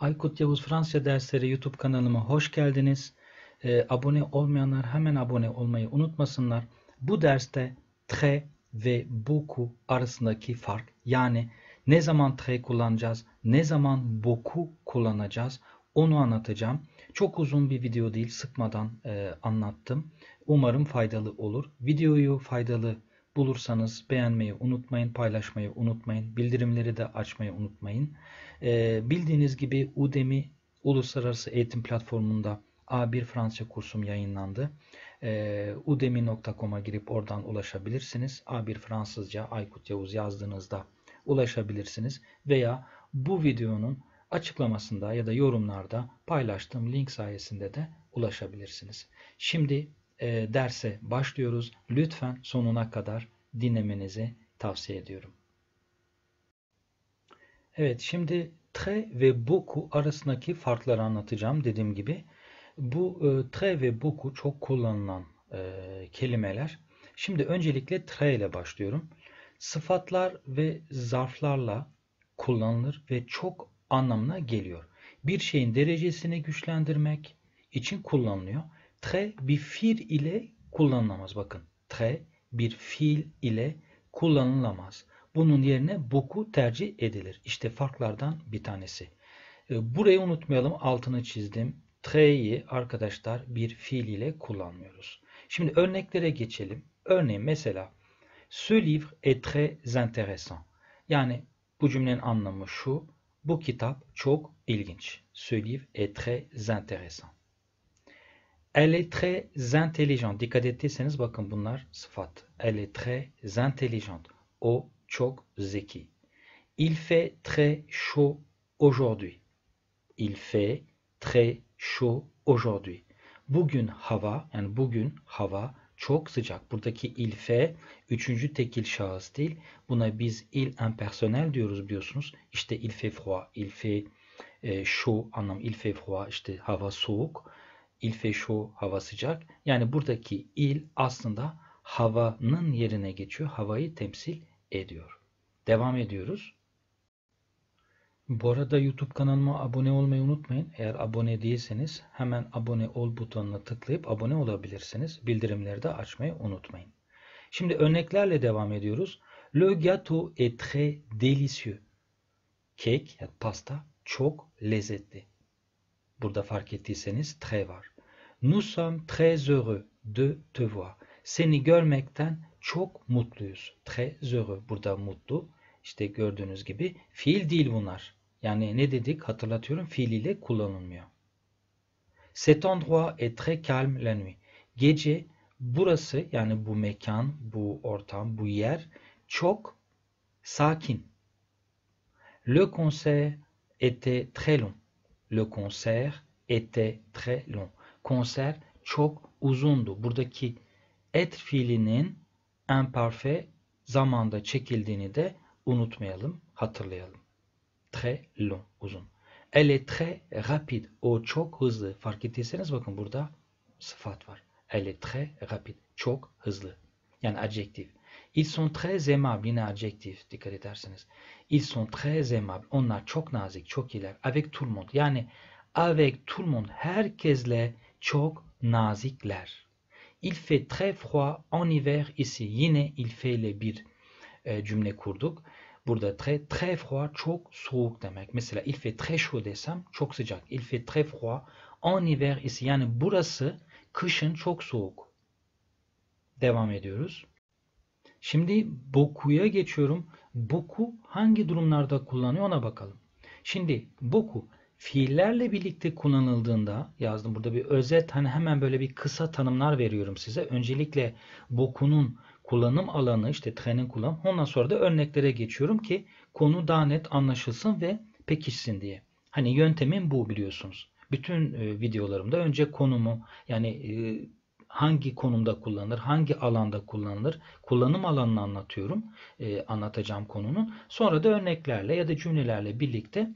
Aykut Yavuz Fransızca Dersleri YouTube kanalıma hoş geldiniz. Abone olmayanlar hemen abone olmayı unutmasınlar. Bu derste très ve beaucoup arasındaki fark, yani ne zaman très kullanacağız, ne zaman beaucoup kullanacağız onu anlatacağım. Çok uzun bir video değil, sıkmadan anlattım. Umarım faydalı olur. Videoyu faydalı bulursanız beğenmeyi unutmayın, paylaşmayı unutmayın, bildirimleri de açmayı unutmayın. Bildiğiniz gibi Udemy Uluslararası Eğitim Platformu'nda A1 Fransızca kursum yayınlandı. Udemy.com'a girip oradan ulaşabilirsiniz. A1 Fransızca Aykut Yavuz yazdığınızda ulaşabilirsiniz. Veya bu videonun açıklamasında ya da yorumlarda paylaştığım link sayesinde de ulaşabilirsiniz. Şimdi derse başlıyoruz. Lütfen sonuna kadar dinlemenizi tavsiye ediyorum. Evet, şimdi très ve beaucoup arasındaki farkları anlatacağım dediğim gibi. Bu très ve beaucoup çok kullanılan kelimeler. Şimdi öncelikle très ile başlıyorum. Sıfatlar ve zarflarla kullanılır ve çok anlamına geliyor. Bir şeyin derecesini güçlendirmek için kullanılıyor. Très bir fiil ile kullanılamaz. Bakın, très bir fiil ile kullanılamaz. Bunun yerine beaucoup tercih edilir. İşte farklardan bir tanesi. Burayı unutmayalım, altını çizdim. Trés'i arkadaşlar bir fiil ile kullanmıyoruz. Şimdi örneklere geçelim. Örneğin mesela ce livre est très intéressant. Yani bu cümlenin anlamı şu: bu kitap çok ilginç. Ce livre est très intéressant. Elle est très intelligente. Dikkat ettiyseniz bakın, bunlar sıfat. Elle est très intelligente. O çok zeki. Il fait très chaud aujourd'hui. Il fait très chaud aujourd'hui. Bugün hava, yani bugün hava çok sıcak. Buradaki il fait üçüncü tekil şahıs değil. Buna biz il impersonnel diyoruz, biliyorsunuz. İşte il fait froid, il fait chaud anlam, il fait froid işte hava soğuk. Il fait chaud hava sıcak. Yani buradaki il aslında havanın yerine geçiyor. Havayı temsil ediyor. Devam ediyoruz. Bu arada YouTube kanalıma abone olmayı unutmayın. Eğer abone değilseniz hemen abone ol butonuna tıklayıp abone olabilirsiniz. Bildirimleri de açmayı unutmayın. Şimdi örneklerle devam ediyoruz. Le gâteau est très délicieux. Kek, yani pasta çok lezzetli. Burada fark ettiyseniz très var. Nous sommes très heureux de te voir. Seni görmekten çok mutluyuz. Très heureux. Burada mutlu. İşte gördüğünüz gibi fiil değil bunlar. Yani ne dedik? Hatırlatıyorum, fiil ile kullanılmıyor. Cet endroit est très calme la nuit. Gece burası, yani bu mekan, bu ortam, bu yer çok sakin. Le concert était très long. Le concert était très long. Konser çok uzundu. Buradaki être fiilinin imparfait zamanda çekildiğini de unutmayalım, hatırlayalım. Très long, uzun. Elle est très rapide. O çok hızlı. Fark ettiyseniz bakın, burada sıfat var. Elle est très rapide. Çok hızlı. Yani adjektif. Ils sont très aimables. Yine adjektif, dikkat ederseniz. Ils sont très aimables. Onlar çok nazik, çok iyiler. Avec tout le monde. Yani avec tout le monde. Herkesle çok nazikler. Il fait très froid en hiver ici. Yine il fait ile bir cümle kurduk. Burada très froid çok soğuk demek. Mesela il fait très chaud desem çok sıcak. Il fait très froid en hiver ici. Yani burası kışın çok soğuk. Devam ediyoruz. Şimdi beaucout'a geçiyorum. Beaucoup hangi durumlarda kullanıyor ona bakalım. Şimdi beaucoup fiillerle birlikte kullanıldığında, yazdım burada bir özet, hani hemen böyle bir kısa tanımlar veriyorum size. Öncelikle beaucout'un kullanım alanı, işte trenin kullanım, ondan sonra da örneklere geçiyorum ki konu daha net anlaşılsın ve pekişsin diye. Hani yöntemim bu, biliyorsunuz. Bütün videolarımda önce konumu, yani hangi konumda kullanılır, hangi alanda kullanılır, kullanım alanını anlatıyorum, anlatacağım konunun. Sonra da örneklerle ya da cümlelerle birlikte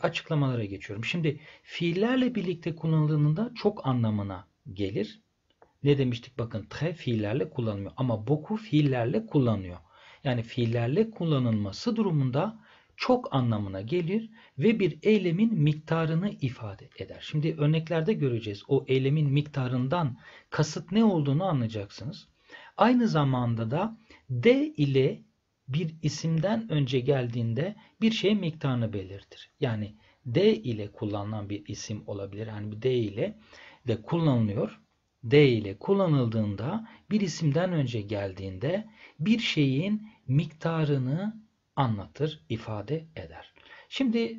açıklamalara geçiyorum. Şimdi fiillerle birlikte kullanıldığında çok anlamına gelir. Ne demiştik? Bakın, très fiillerle kullanılmıyor ama beaucoup fiillerle kullanılıyor. Yani fiillerle kullanılması durumunda çok anlamına gelir ve bir eylemin miktarını ifade eder. Şimdi örneklerde göreceğiz. O eylemin miktarından kasıt ne olduğunu anlayacaksınız. Aynı zamanda da D ile bir isimden önce geldiğinde bir şeyin miktarını belirtir. Yani D ile kullanılan bir isim olabilir. Yani bir D ile de kullanılıyor. D ile kullanıldığında bir isimden önce geldiğinde bir şeyin miktarını anlatır, ifade eder. Şimdi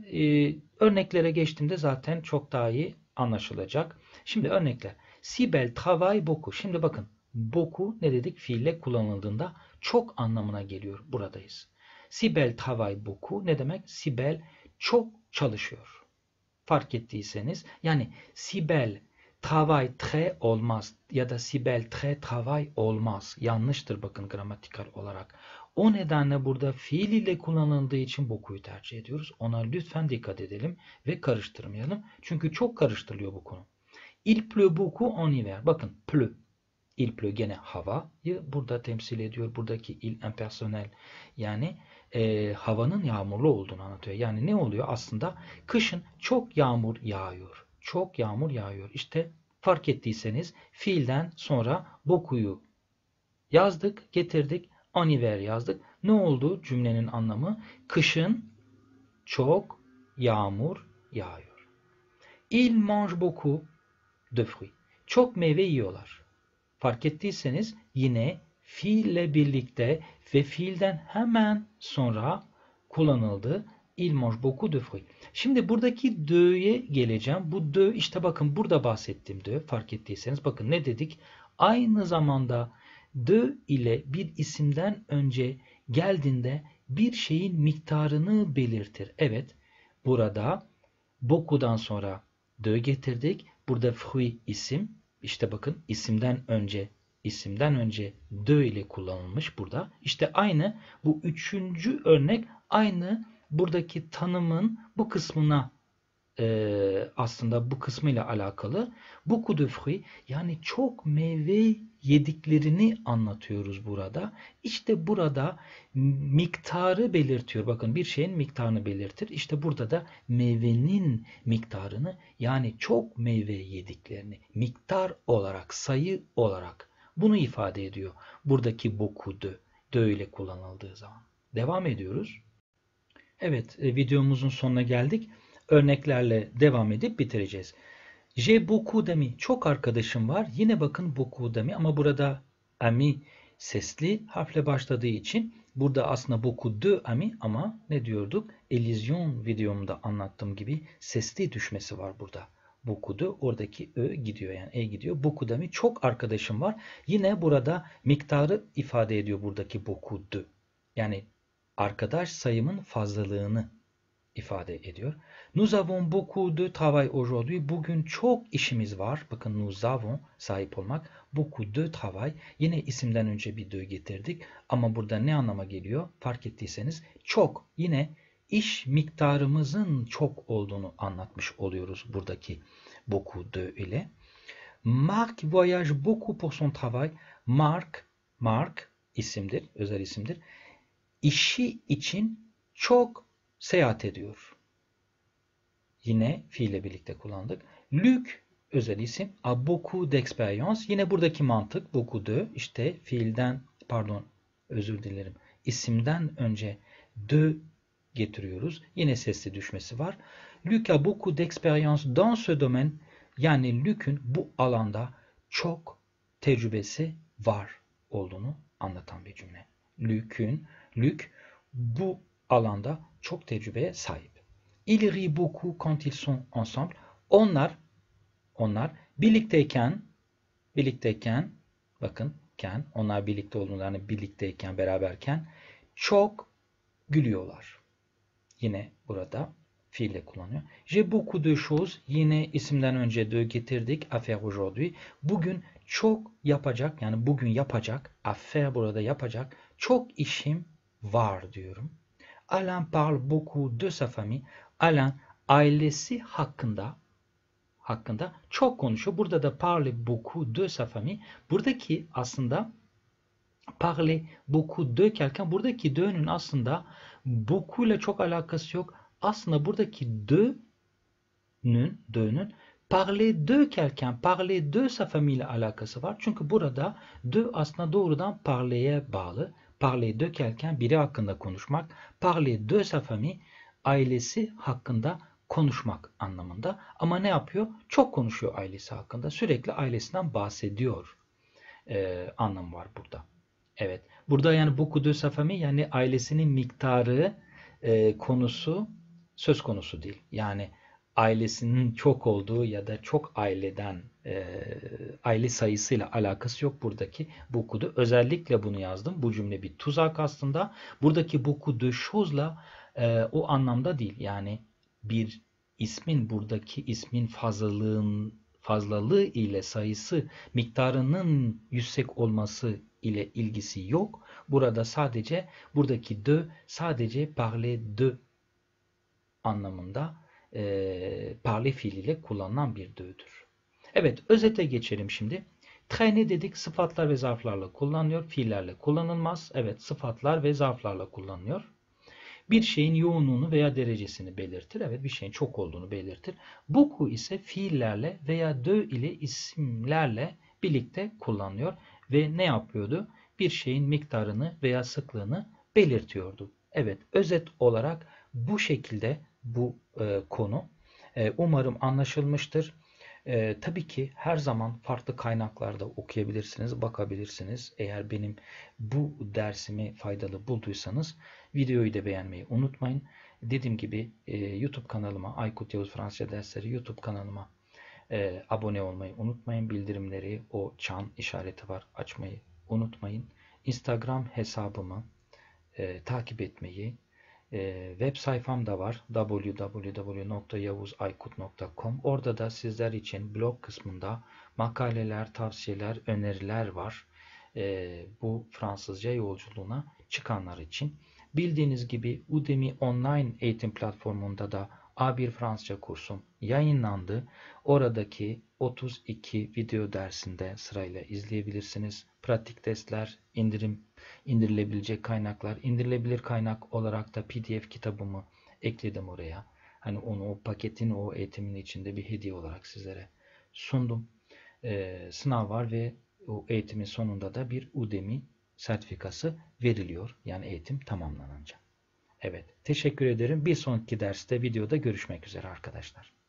örneklere geçtiğimde zaten çok daha iyi anlaşılacak. Şimdi örnekler. Sibel travaille beaucoup. Şimdi bakın beaucoup ne dedik? Fiille kullanıldığında çok anlamına geliyor. Buradayız. Sibel travaille beaucoup ne demek? Sibel çok çalışıyor. Fark ettiyseniz yani Sibel travaille très olmaz ya da Sibel très travaille olmaz. Yanlıştır bakın gramatikal olarak. O nedenle burada fiil ile kullanıldığı için beaucou'yu tercih ediyoruz. Ona lütfen dikkat edelim ve karıştırmayalım. Çünkü çok karıştırılıyor bu konu. Il pleut beaucoup en hiver. Bakın pleut. Il pleut gene havayı burada temsil ediyor. Buradaki il impersonel yani havanın yağmurlu olduğunu anlatıyor. Yani ne oluyor? Aslında kışın çok yağmur yağıyor. Çok yağmur yağıyor. İşte fark ettiyseniz fiilden sonra beaucou'yu yazdık, getirdik. En hiver yazdık. Ne oldu cümlenin anlamı? Kışın çok yağmur yağıyor. Il mange beaucoup de fruits. Çok meyve yiyorlar. Fark ettiyseniz yine fiille birlikte ve fiilden hemen sonra kullanıldı. Il mange beaucoup de fruits. Şimdi buradaki de'ye geleceğim. Bu de işte bakın burada bahsettiğim de fark ettiyseniz bakın ne dedik? Aynı zamanda de ile bir isimden önce geldiğinde bir şeyin miktarını belirtir. Evet burada beaucoup'dan sonra de getirdik. Burada fruit isim. İşte bakın isimden önce de ile kullanılmış burada. İşte aynı bu üçüncü örnek aynı buradaki tanımın bu kısmına aslında bu kısmıyla alakalı. Beaucoup de fruits yani çok meyve yediklerini anlatıyoruz burada. İşte burada miktarı belirtiyor. Bakın bir şeyin miktarını belirtir. İşte burada da meyvenin miktarını yani çok meyve yediklerini miktar olarak, sayı olarak bunu ifade ediyor. Buradaki beaucoup de ile kullanıldığı zaman. Devam ediyoruz. Evet, videomuzun sonuna geldik. Örneklerle devam edip bitireceğiz. J'ai beaucoup d'amis. Çok arkadaşım var. Yine bakın beaucoup d'amis ama burada ami sesli harfle başladığı için burada aslında beaucoup de amis ama ne diyorduk? Elysion videomda anlattığım gibi sesli düşmesi var burada. Beaucoup de oradaki ö gidiyor yani e gidiyor. Beaucoup d'amis çok arkadaşım var. Yine burada miktarı ifade ediyor buradaki beaucoup de. Yani arkadaş sayımın fazlalığını ifade ediyor. Nous avons beaucoup de travail aujourd'hui. Bugün çok işimiz var. Bakın nous avons sahip olmak. Beaucoup de travail. Yine isimden önce bir de getirdik. Ama burada ne anlama geliyor? Fark ettiyseniz çok. Yine iş miktarımızın çok olduğunu anlatmış oluyoruz buradaki beaucoup de ile. Marc voyage beaucoup pour son travail. Marc isimdir, özel isimdir. İşi için çok seyahat ediyor. Yine fiille birlikte kullandık. Luc özel isim. A beaucoup d'expérience. Yine buradaki mantık beaucoup de işte fiilden özür dilerim. İsimden önce de getiriyoruz. Yine sesli düşmesi var. Luc a beaucoup d'expérience dans ce domaine. Yani Luc'ün bu alanda çok tecrübesi var olduğunu anlatan bir cümle. Luc bu alanda çok tecrübeye sahip. Ils rient beaucoup quand ils sont ensemble. Onlar birlikteyken bakın onlar birlikte olduğundan birlikteyken beraberken çok gülüyorlar. Yine burada fiille kullanıyor. J'ai beaucoup de choses. Yine isimden önce de getirdik. À faire aujourd'hui. Bugün çok yapacak yani bugün yapacak. À faire burada yapacak. Çok işim var diyorum. Alain parle beaucoup de sa famille. Alain ailesi hakkında çok konuşuyor. Burada da parle beaucoup de sa famille. Buradaki aslında parle beaucoup de derken buradaki de'nin aslında Beaucoup ile çok alakası yok. Aslında buradaki de'nün parler de kelken parler de sa famille ile alakası var. Çünkü burada de aslında doğrudan parler'e bağlı. Parler de kelken biri hakkında konuşmak. Parler de sa famille ailesi hakkında konuşmak anlamında. Ama ne yapıyor? Çok konuşuyor ailesi hakkında. Sürekli ailesinden bahsediyor anlamı var burada. Evet. Burada yani beaucoup de sa famille yani ailesinin miktarı konusu söz konusu değil. Yani ailesinin çok olduğu ya da çok aileden aile sayısıyla alakası yok buradaki beaucoup de. Özellikle bunu yazdım. Bu cümle bir tuzak aslında. Buradaki beaucoup de choses''la o anlamda değil. Yani bir ismin buradaki ismin fazlalığı ile sayısı miktarının yüksek olması ile ilgisi yok. Burada sadece buradaki de sadece parler de anlamında parler fiiliyle kullanılan bir de'dür. Evet, özete geçelim şimdi. Traîner dedik sıfatlar ve zarflarla kullanılıyor. Fiillerle kullanılmaz. Evet, sıfatlar ve zarflarla kullanılıyor. Bir şeyin yoğunluğunu veya derecesini belirtir. Evet, bir şeyin çok olduğunu belirtir. Beaucoup ise fiillerle veya de ile isimlerle birlikte kullanılıyor. Ve ne yapıyordu? Bir şeyin miktarını veya sıklığını belirtiyordu. Evet, özet olarak bu şekilde bu konu. Umarım anlaşılmıştır. Tabii ki her zaman farklı kaynaklarda okuyabilirsiniz, bakabilirsiniz. Eğer benim bu dersimi faydalı bulduysanız videoyu da beğenmeyi unutmayın. Dediğim gibi YouTube kanalıma, Aykut Yavuz Fransızca Dersleri YouTube kanalıma abone olmayı unutmayın. Bildirimleri, o çan işareti var, açmayı unutmayın. Instagram hesabımı takip etmeyi, web sayfam da var www.yavuzaykut.com. Orada da sizler için blog kısmında makaleler, tavsiyeler, öneriler var. Bu Fransızca yolculuğuna çıkanlar için. Bildiğiniz gibi Udemy online eğitim platformunda da A1 Fransızca kursum yayınlandı. Oradaki 32 video dersinde sırayla izleyebilirsiniz. Pratik testler, indirilebilecek kaynaklar, indirilebilir kaynak olarak da PDF kitabımı ekledim oraya. Hani onu o paketin, o eğitimin içinde bir hediye olarak sizlere sundum. Sınav var ve o eğitimin sonunda da bir Udemy sertifikası veriliyor. Yani eğitim tamamlanınca. Evet, teşekkür ederim. Bir sonraki derste, videoda görüşmek üzere arkadaşlar.